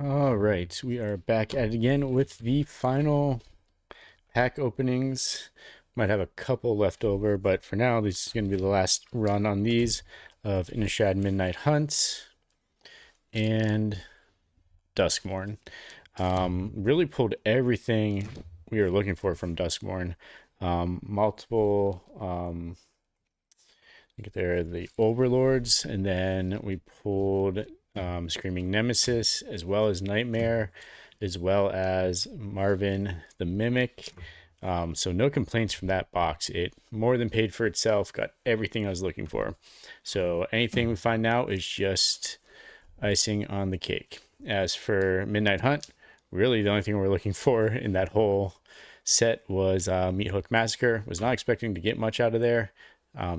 All right, we are back at it again with the final pack openings. Might have a couple left over, but for now, this is going to be the last run on these of Innistrad Midnight Hunt and Duskmourn. Really pulled everything we were looking for from Duskmourn. Multiple, I think they're the Overlords, and then we pulled Screaming Nemesis, as well as Nightmare, as well as Marvin the Mimic. So no complaints from that box. It more than paid for itself, got everything I was looking for. So anything we find now is just icing on the cake. As for Midnight Hunt, really the only thing we're looking for in that whole set was Meat Hook Massacre. Was not expecting to get much out of there.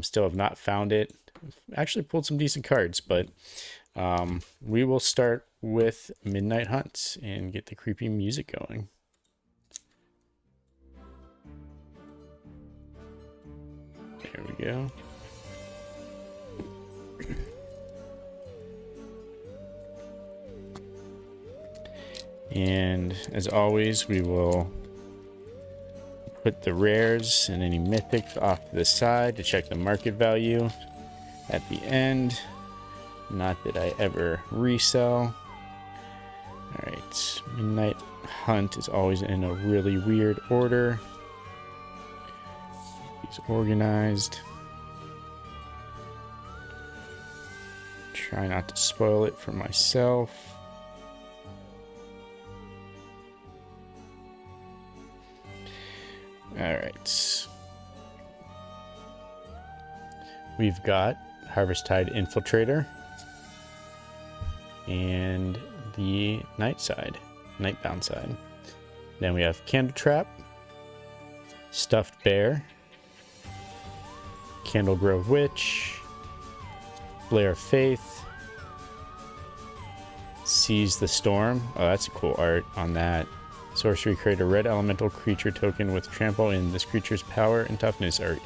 Still have not found it. Actually pulled some decent cards, but we will start with Midnight Hunt and get the creepy music going. There we go. And as always, we will put the rares and any mythics off to the side to check the market value at the end. Not that I ever resell. Alright, Midnight Hunt is always in a really weird order. He's organized. Try not to spoil it for myself. Alright. We've got Harvesttide Infiltrator and the Nightbound side. Then we have Candletrap, Stuffed Bear, Candlegrove Witch, Flare of Faith, Seize the Storm. Oh, that's a cool art on that. Sorcery, create a red elemental creature token with trample, and this creature's power and toughness are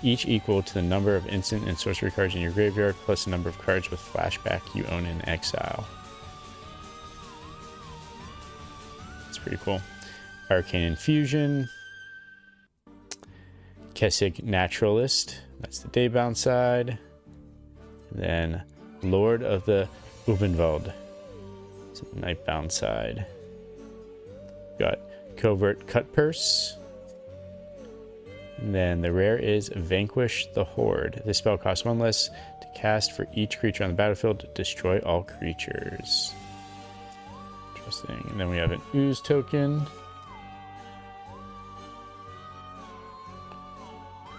each equal to the number of instant and sorcery cards in your graveyard, plus the number of cards with flashback you own in exile. That's pretty cool. Arcane Infusion. Kessig Naturalist. That's the Daybound side. And then Lord of the Uvenwald. It's the Nightbound side. Got Covert Cutpurse. And then the rare is Vanquish the Horde. This spell costs 1 less to cast for each creature on the battlefield to destroy all creatures. Interesting. And then we have an Ooze token.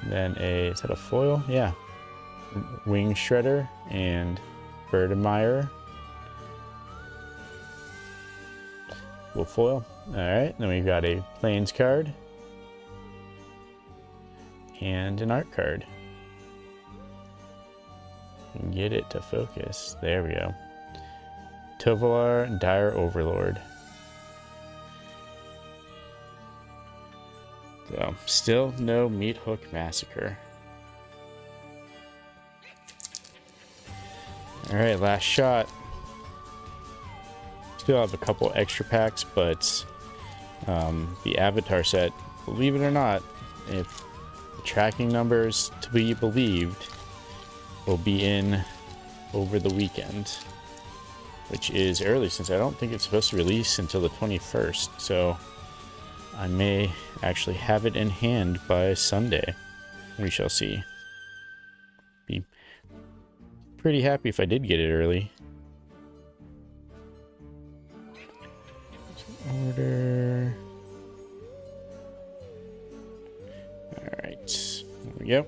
And then is that a foil? Yeah. Wing Shredder and Bird Admirer. Wolf foil. Alright, then we've got a Plains card. And an art card. Get it to focus. There we go. Tovolar, Dire Overlord. So, still no Meat Hook Massacre. Alright, last shot. Still have a couple extra packs, but the Avatar set, believe it or not, if the tracking numbers to be believed, will be in over the weekend, which is early since I don't think it's supposed to release until the 21st. So I may actually have it in hand by Sunday. We shall see. Be pretty happy if I did get it early. Order. Alright, there we go.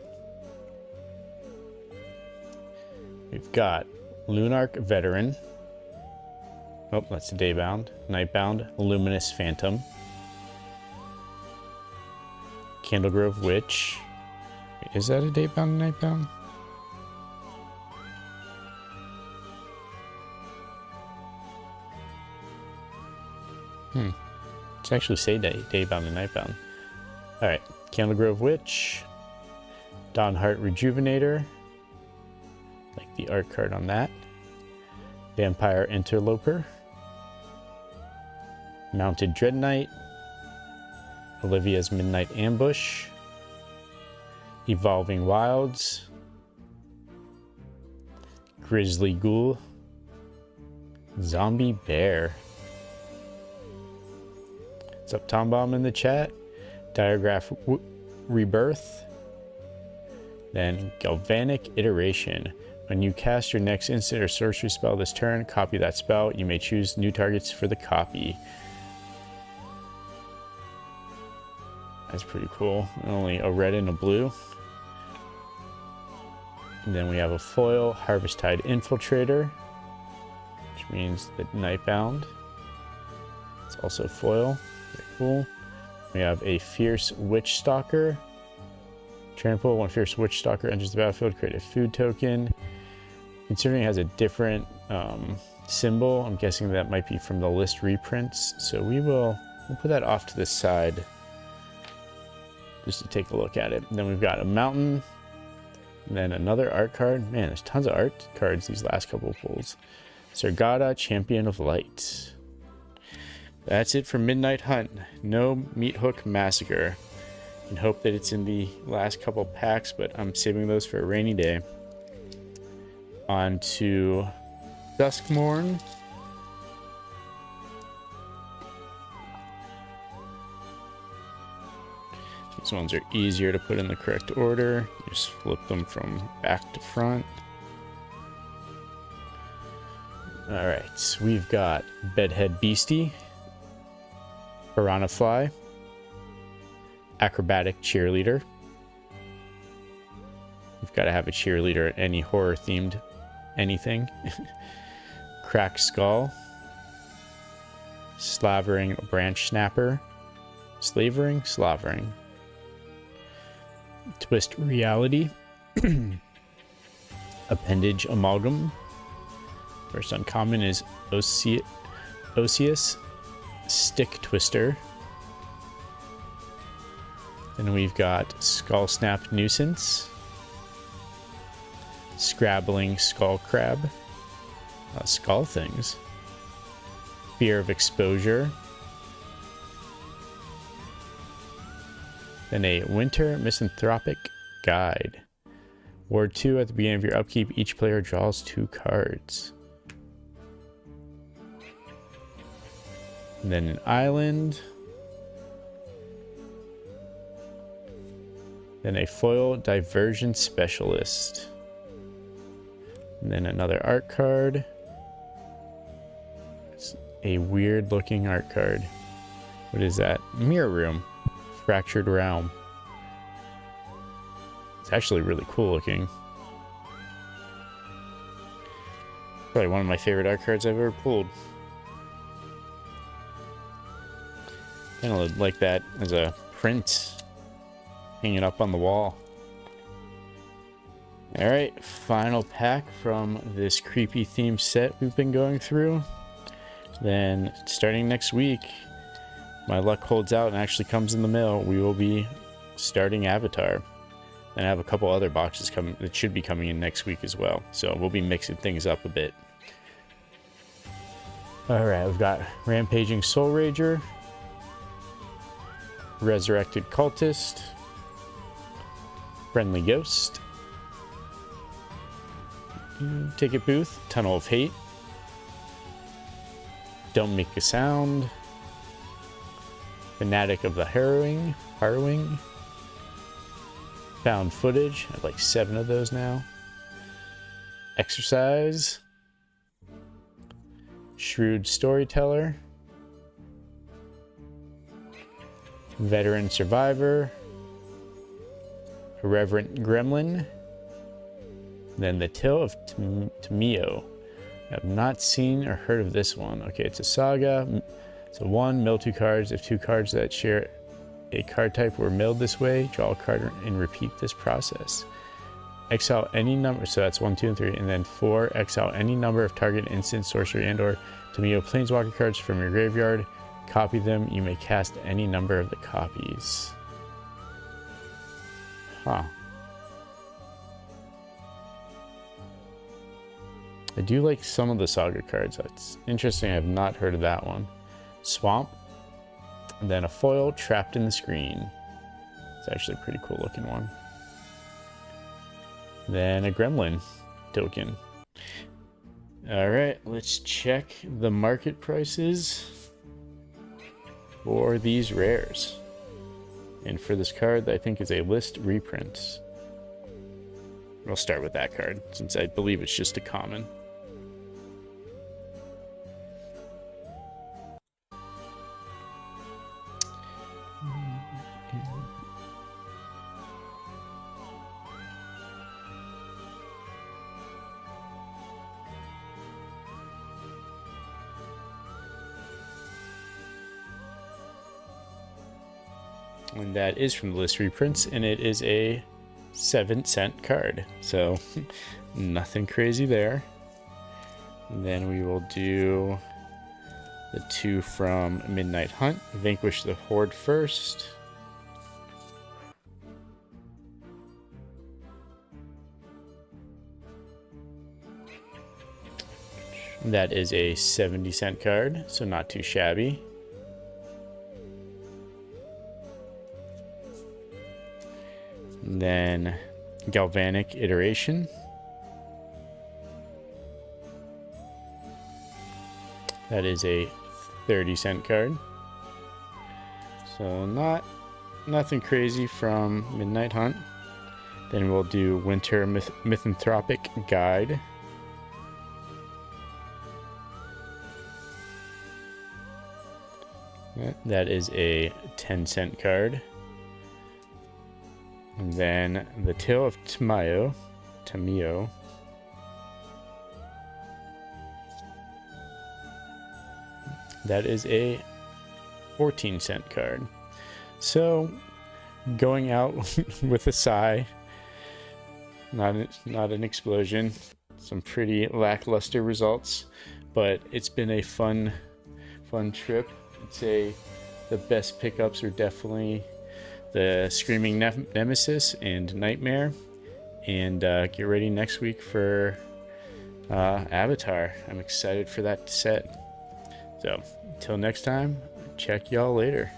We've got Lunarch Veteran. Oh, that's a Daybound. Nightbound, Luminous Phantom. Candlegrove Witch. Wait, is that a Daybound and Nightbound? Let's actually say Daybound and Nightbound. Alright, Candlegrove Witch. Dawnheart Rejuvenator. Like the art card on that. Vampire Interloper. Mounted Dread Knight, Olivia's Midnight Ambush, Evolving Wilds, Grizzly Ghoul, Zombie Bear. What's up, Tom Bomb in the chat? Diagraph Rebirth. Then Galvanic Iteration. When you cast your next instant or sorcery spell this turn, copy that spell. You may choose new targets for the copy. That's pretty cool. Only a red and a blue. And then we have a foil, Harvesttide Infiltrator, which means the Nightbound. It's also foil. Very cool. We have a Fierce Witch Stalker. Trample, when Fierce Witch Stalker enters the battlefield, create a food token. Considering it has a different symbol, I'm guessing that might be from the list reprints. So we'll put that off to the side just to take a look at it. And then we've got a mountain, and then another art card. Man, there's tons of art cards these last couple of pulls. Sergada, Champion of Light. That's it for Midnight Hunt. No Meat Hook Massacre. And hope that it's in the last couple packs, but I'm saving those for a rainy day. On to Duskmourn. These ones are easier to put in the correct order. You just flip them from back to front. Alright, so we've got Bedhead Beastie, Piranha Fly, Acrobatic Cheerleader. We've got to have a cheerleader at any horror themed anything. Cracked Skull, Slavering Branch Snapper, Slavering, Twist Reality, Appendage Amalgam. First uncommon is Osseous Stick Twister. Then we've got Skull Snap Nuisance, Scrabbling Skull Crab, Skull Things, Fear of Exposure, then a Winter Misanthropic Guide. Ward 2, at the beginning of your upkeep, each player draws 2 cards. And then an Island. Then a foil Diversion Specialist. And then another art card. It's a weird looking art card. What is that? Mirror Room. Fractured Realm. It's actually really cool looking. Probably one of my favorite art cards I've ever pulled. Kind of like that as a print. Hang it up on the wall. Alright, final pack from this creepy theme set we've been going through. Then, starting next week, my luck holds out and actually comes in the mail, we will be starting Avatar. And I have a couple other boxes coming that should be coming in next week as well. So we'll be mixing things up a bit. Alright, we've got Rampaging Soul Rager, Resurrected Cultist, Friendly Ghost, Ticket Booth, Tunnel of Hate, Don't Make a Sound, Fanatic of the Harrowing, Found Footage, I have like 7 of those now, Exercise, Shrewd Storyteller, Veteran Survivor, Irreverent Gremlin, then The Tale of Tamio. I have not seen or heard of this one. Okay, it's a saga. So 1, mill 2 cards. If 2 cards that share a card type were milled this way, draw a card and repeat this process. Exile any number, so that's 1, 2, and 3. And then 4, exile any number of target instant, sorcery, and or Tamio Planeswalker cards from your graveyard. Copy them. You may cast any number of the copies. Huh. I do like some of the saga cards. That's interesting. I have not heard of that one. Swamp, And then a foil trapped in the screen. It's actually a pretty cool looking one. Then a gremlin token. All right, let's check the market prices for these rares. And for this card, I think is a list reprint. We'll start with that card, since I believe it's just a common. And that is from the list reprints, and it is a 7-cent card. So nothing crazy there. And then we will do the 2 from Midnight Hunt. Vanquish the Horde first. That is a 70-cent card, so not too shabby. And then Galvanic Iteration. That is a 30-cent card. So nothing crazy from Midnight Hunt. Then we'll do Winter Mythanthropic Guide. That is a 10-cent card. And then the Tale of Tamio. That is a 14-cent card. So, going out with a sigh. Not an explosion. Some pretty lackluster results, but it's been a fun trip. I'd say the best pickups are definitely the Screaming Nemesis and Nightmare. And get ready next week for Avatar. I'm excited for that set. So, until next time, check y'all later.